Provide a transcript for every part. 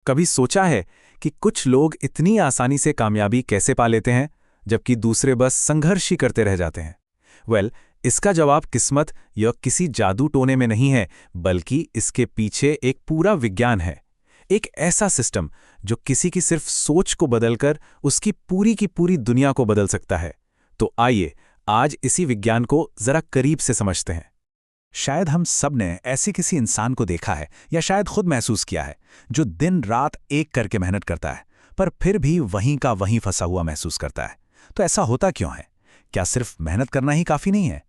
कभी सोचा है कि कुछ लोग इतनी आसानी से कामयाबी कैसे पा लेते हैं, जबकि दूसरे बस संघर्ष ही करते रह जाते हैं? इसका जवाब किस्मत या किसी जादू टोने में नहीं है, बल्कि इसके पीछे एक पूरा विज्ञान है। एक ऐसा सिस्टम जो किसी की सिर्फ सोच को बदलकर उसकी पूरी की पूरी दुनिया को बदल सकता है। तो आइए आज इसी विज्ञान को जरा करीब से समझते हैं। शायद हम सब ने ऐसे किसी इंसान को देखा है या शायद खुद महसूस किया है जो दिन रात एक करके मेहनत करता है, पर फिर भी वहीं का वहीं फंसा हुआ महसूस करता है। तो ऐसा होता क्यों है? क्या सिर्फ मेहनत करना ही काफी नहीं है?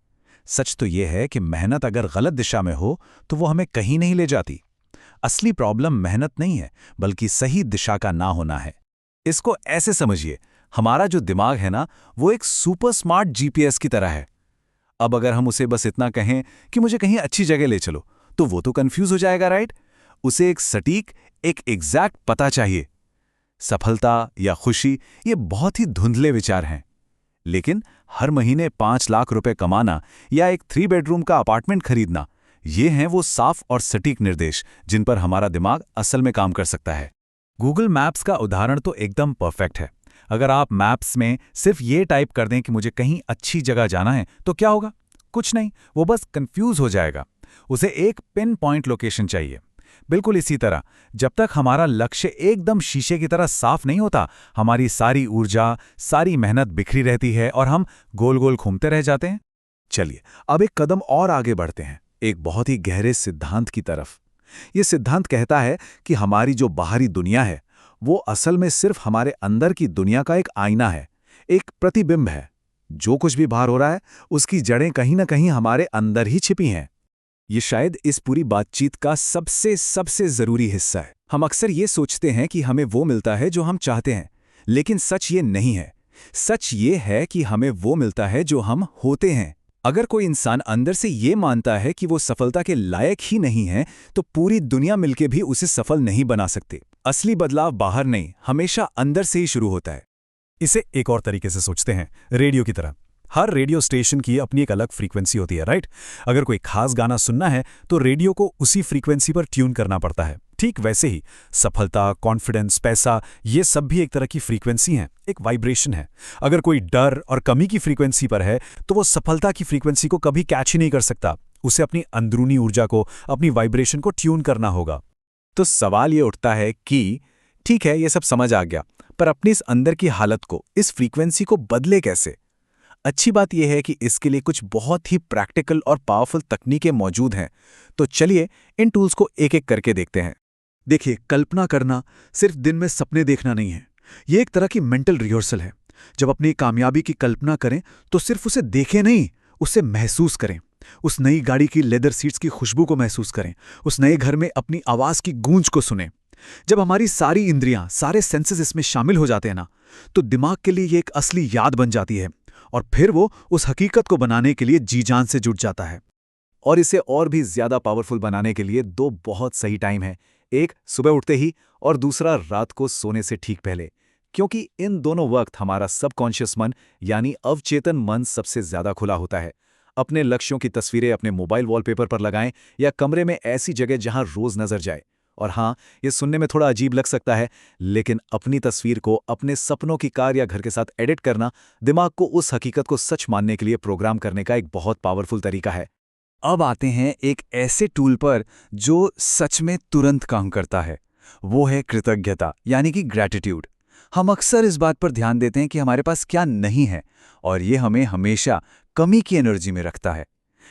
सच तो यह है कि मेहनत अगर गलत दिशा में हो तो वो हमें कहीं नहीं ले जाती। असली प्रॉब्लम मेहनत नहीं है, बल्कि सही दिशा का ना होना है। इसको ऐसे समझिए, हमारा जो दिमाग है ना, वो एक सुपर स्मार्ट जीपीएस की तरह है। अब अगर हम उसे बस इतना कहें कि मुझे कहीं अच्छी जगह ले चलो, तो वो तो कंफ्यूज हो जाएगा, राइट? उसे एक सटीक, एक एग्जैक्ट पता चाहिए। सफलता या खुशी ये बहुत ही धुंधले विचार हैं। लेकिन हर महीने 5 लाख रुपए कमाना या एक 3 बेडरूम का अपार्टमेंट खरीदना, ये हैं वो साफ और सटीक निर्देश जिन पर हमारा दिमाग असल में काम कर सकता है। गूगल मैप्स का उदाहरण तो एकदम परफेक्ट है। अगर आप मैप्स में सिर्फ ये टाइप कर दें कि मुझे कहीं अच्छी जगह जाना है, तो क्या होगा? कुछ नहीं, वो बस कंफ्यूज हो जाएगा। उसे एक पिन पॉइंट लोकेशन चाहिए। बिल्कुल इसी तरह, जब तक हमारा लक्ष्य एकदम शीशे की तरह साफ नहीं होता, हमारी सारी ऊर्जा, सारी मेहनत बिखरी रहती है और हम गोल गोल घूमते रह जाते हैं। चलिए अब एक कदम और आगे बढ़ते हैं, एक बहुत ही गहरे सिद्धांत की तरफ। ये सिद्धांत कहता है कि हमारी जो बाहरी दुनिया है, वो असल में सिर्फ हमारे अंदर की दुनिया का एक आईना है, एक प्रतिबिंब है। जो कुछ भी बाहर हो रहा है, उसकी जड़ें कहीं ना कहीं हमारे अंदर ही छिपी हैं। ये शायद इस पूरी बातचीत का सबसे सबसे जरूरी हिस्सा है। हम अक्सर ये सोचते हैं कि हमें वो मिलता है जो हम चाहते हैं, लेकिन सच ये नहीं है। सच ये है कि हमें वो मिलता है जो हम होते हैं। अगर कोई इंसान अंदर से ये मानता है कि वो सफलता के लायक ही नहीं है, तो पूरी दुनिया मिलके भी उसे सफल नहीं बना सकते। असली बदलाव बाहर नहीं, हमेशा अंदर से ही शुरू होता है। इसे एक और तरीके से सोचते हैं, रेडियो की तरह। हर रेडियो स्टेशन की अपनी एक अलग फ्रीक्वेंसी होती है, राइट? अगर कोई खास गाना सुनना है तो रेडियो को उसी फ्रीक्वेंसी पर ट्यून करना पड़ता है। ठीक वैसे ही सफलता, कॉन्फिडेंस, पैसा, ये सब भी एक तरह की फ्रीक्वेंसी हैं, एक वाइब्रेशन है। अगर कोई डर और कमी की फ्रीक्वेंसी पर है, तो वो सफलता की फ्रीक्वेंसी को कभी कैच ही नहीं कर सकता। उसे अपनी अंदरूनी ऊर्जा को, अपनी वाइब्रेशन को ट्यून करना होगा। तो सवाल ये उठता है कि ठीक है, ये सब समझ आ गया, पर अपनी इस अंदर की हालत को, इस फ्रीक्वेंसी को बदले कैसे? अच्छी बात यह है कि इसके लिए कुछ बहुत ही प्रैक्टिकल और पावरफुल तकनीकें मौजूद हैं। तो चलिए इन टूल्स को एक एक करके देखते हैं। देखिए, कल्पना करना सिर्फ दिन में सपने देखना नहीं है। ये एक तरह की मेंटल रिहर्सल है। जब अपनी कामयाबी की कल्पना करें तो सिर्फ उसे देखें नहीं, उसे महसूस करें। उस नई गाड़ी की लेदर सीट्स की खुशबू को महसूस करें। उस नए घर में अपनी आवाज की गूंज को सुनें। जब हमारी सारी इंद्रियां, सारे सेंसेस इसमें शामिल हो जाते हैं ना, तो दिमाग के लिए ये एक असली याद बन जाती है और फिर वो उस हकीकत को बनाने के लिए जी जान से जुट जाता है। और इसे और भी ज्यादा पावरफुल बनाने के लिए 2 बहुत सही टाइम है। एक सुबह उठते ही और दूसरा रात को सोने से ठीक पहले, क्योंकि इन दोनों वक्त हमारा सबकॉन्शियस मन यानी अवचेतन मन सबसे ज्यादा खुला होता है। अपने लक्ष्यों की तस्वीरें अपने मोबाइल वॉलपेपर पर लगाएं या कमरे में ऐसी जगह जहां रोज नजर जाए। और हाँ, ये सुनने में थोड़ा अजीब लग सकता है, लेकिन अपनी तस्वीर को अपने सपनों की कार या घर के साथ एडिट करना दिमाग को उस हकीकत को सच मानने के लिए प्रोग्राम करने का एक बहुत पावरफुल तरीका है। अब आते हैं एक ऐसे टूल पर जो सच में तुरंत काम करता है। वो है कृतज्ञता, यानी कि ग्रैटिट्यूड। हम अक्सर इस बात पर ध्यान देते हैं कि हमारे पास क्या नहीं है, और ये हमें हमेशा कमी की एनर्जी में रखता है।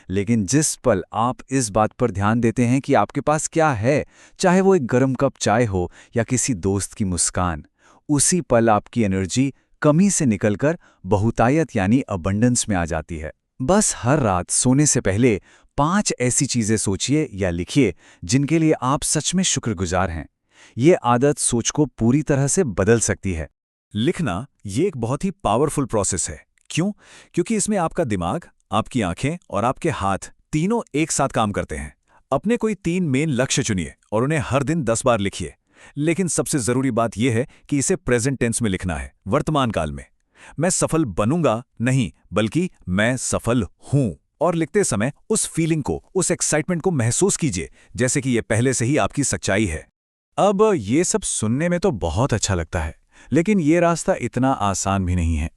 लेकिन जिस पल आप इस बात पर ध्यान देते हैं कि आपके पास क्या है, चाहे वो एक गर्म कप चाय हो या किसी दोस्त की मुस्कान, उसी पल आपकी एनर्जी कमी से निकलकर बहुतायत यानी अबंडेंस में आ जाती है। बस हर रात सोने से पहले 5 ऐसी चीजें सोचिए या लिखिए जिनके लिए आप सच में शुक्रगुजार हैं। ये आदत सोच को पूरी तरह से बदल सकती है। लिखना ये एक बहुत ही पावरफुल प्रोसेस है। क्यों? क्योंकि इसमें आपका दिमाग, आपकी आंखें और आपके हाथ तीनों एक साथ काम करते हैं। अपने कोई 3 मेन लक्ष्य चुनिए और उन्हें हर दिन 10 बार लिखिए। लेकिन सबसे जरूरी बात यह है कि इसे प्रेजेंट टेंस में लिखना है, वर्तमान काल में। मैं सफल बनूंगा नहीं, बल्कि मैं सफल हूं। और लिखते समय उस फीलिंग को, उस एक्साइटमेंट को महसूस कीजिए, जैसे कि यह पहले से ही आपकी सच्चाई है। अब ये सब सुनने में तो बहुत अच्छा लगता है, लेकिन ये रास्ता इतना आसान भी नहीं है।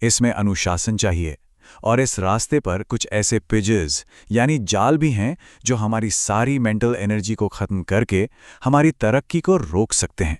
इसमें अनुशासन चाहिए, और इस रास्ते पर कुछ ऐसे पिजेस यानी जाल भी हैं जो हमारी सारी मेंटल एनर्जी को खत्म करके हमारी तरक्की को रोक सकते हैं।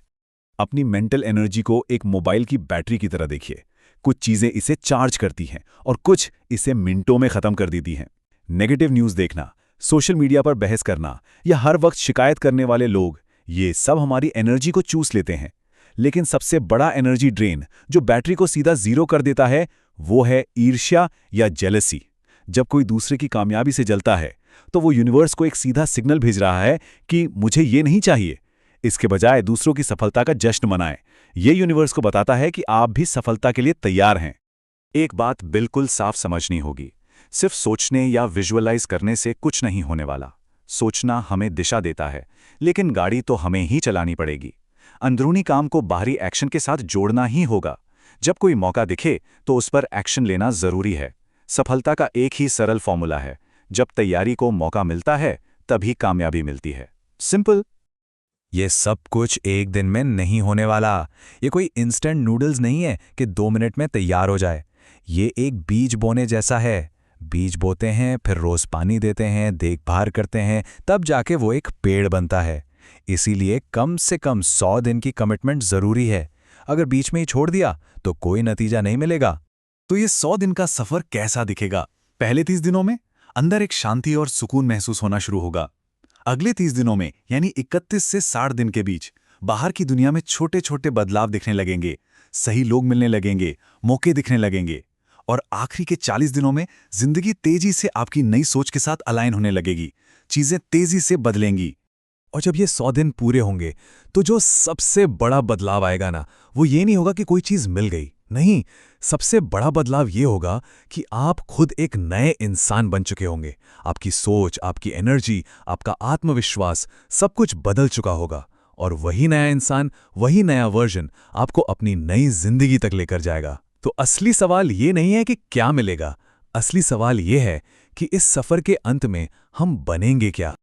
अपनी मेंटल एनर्जी को एक मोबाइल की बैटरी की तरह देखिए। कुछ चीज़ें इसे चार्ज करती हैं और कुछ इसे मिनटों में ख़त्म कर देती हैं। नेगेटिव न्यूज़ देखना, सोशल मीडिया पर बहस करना या हर वक्त शिकायत करने वाले लोग, ये सब हमारी एनर्जी को चूस लेते हैं। लेकिन सबसे बड़ा एनर्जी ड्रेन जो बैटरी को सीधा ज़ीरो कर देता है, वो है ईर्ष्या या जेलसी। जब कोई दूसरे की कामयाबी से जलता है तो वो यूनिवर्स को एक सीधा सिग्नल भेज रहा है कि मुझे ये नहीं चाहिए। इसके बजाय दूसरों की सफलता का जश्न मनाएं। ये यूनिवर्स को बताता है कि आप भी सफलता के लिए तैयार हैं। एक बात बिल्कुल साफ समझनी होगी, सिर्फ सोचने या विजुअलाइज करने से कुछ नहीं होने वाला। सोचना हमें दिशा देता है, लेकिन गाड़ी तो हमें ही चलानी पड़ेगी। अंदरूनी काम को बाहरी एक्शन के साथ जोड़ना ही होगा। जब कोई मौका दिखे तो उस पर एक्शन लेना जरूरी है। सफलता का एक ही सरल फॉर्मूला है, जब तैयारी को मौका मिलता है तभी कामयाबी मिलती है। सिंपल। ये सब कुछ एक दिन में नहीं होने वाला। ये कोई इंस्टेंट नूडल्स नहीं है कि 2 मिनट में तैयार हो जाए। ये एक बीज बोने जैसा है। बीज बोते हैं, फिर रोज पानी देते हैं, देखभाल करते हैं, तब जाके वो एक पेड़ बनता है। इसीलिए कम से कम 100 दिन की कमिटमेंट जरूरी है। अगर बीच में ही छोड़ दिया तो कोई नतीजा नहीं मिलेगा। तो ये 100 दिन का सफर कैसा दिखेगा? पहले 30 दिनों में अंदर एक शांति और सुकून महसूस होना शुरू होगा। अगले 30 दिनों में यानी 31 से 60 दिन के बीच बाहर की दुनिया में छोटे छोटे बदलाव दिखने लगेंगे। सही लोग मिलने लगेंगे, मौके दिखने लगेंगे। और आखिरी के 40 दिनों में जिंदगी तेजी से आपकी नई सोच के साथ अलाइन होने लगेगी। चीजें तेजी से बदलेंगी। और जब ये 100 दिन पूरे होंगे तो जो सबसे बड़ा बदलाव आएगा ना, वो ये नहीं होगा कि कोई चीज़ मिल गई। नहीं, सबसे बड़ा बदलाव ये होगा कि आप खुद एक नए इंसान बन चुके होंगे। आपकी सोच, आपकी एनर्जी, आपका आत्मविश्वास, सब कुछ बदल चुका होगा। और वही नया इंसान, वही नया वर्जन आपको अपनी नई जिंदगी तक लेकर जाएगा। तो असली सवाल ये नहीं है कि क्या मिलेगा, असली सवाल ये है कि इस सफ़र के अंत में हम बनेंगे क्या।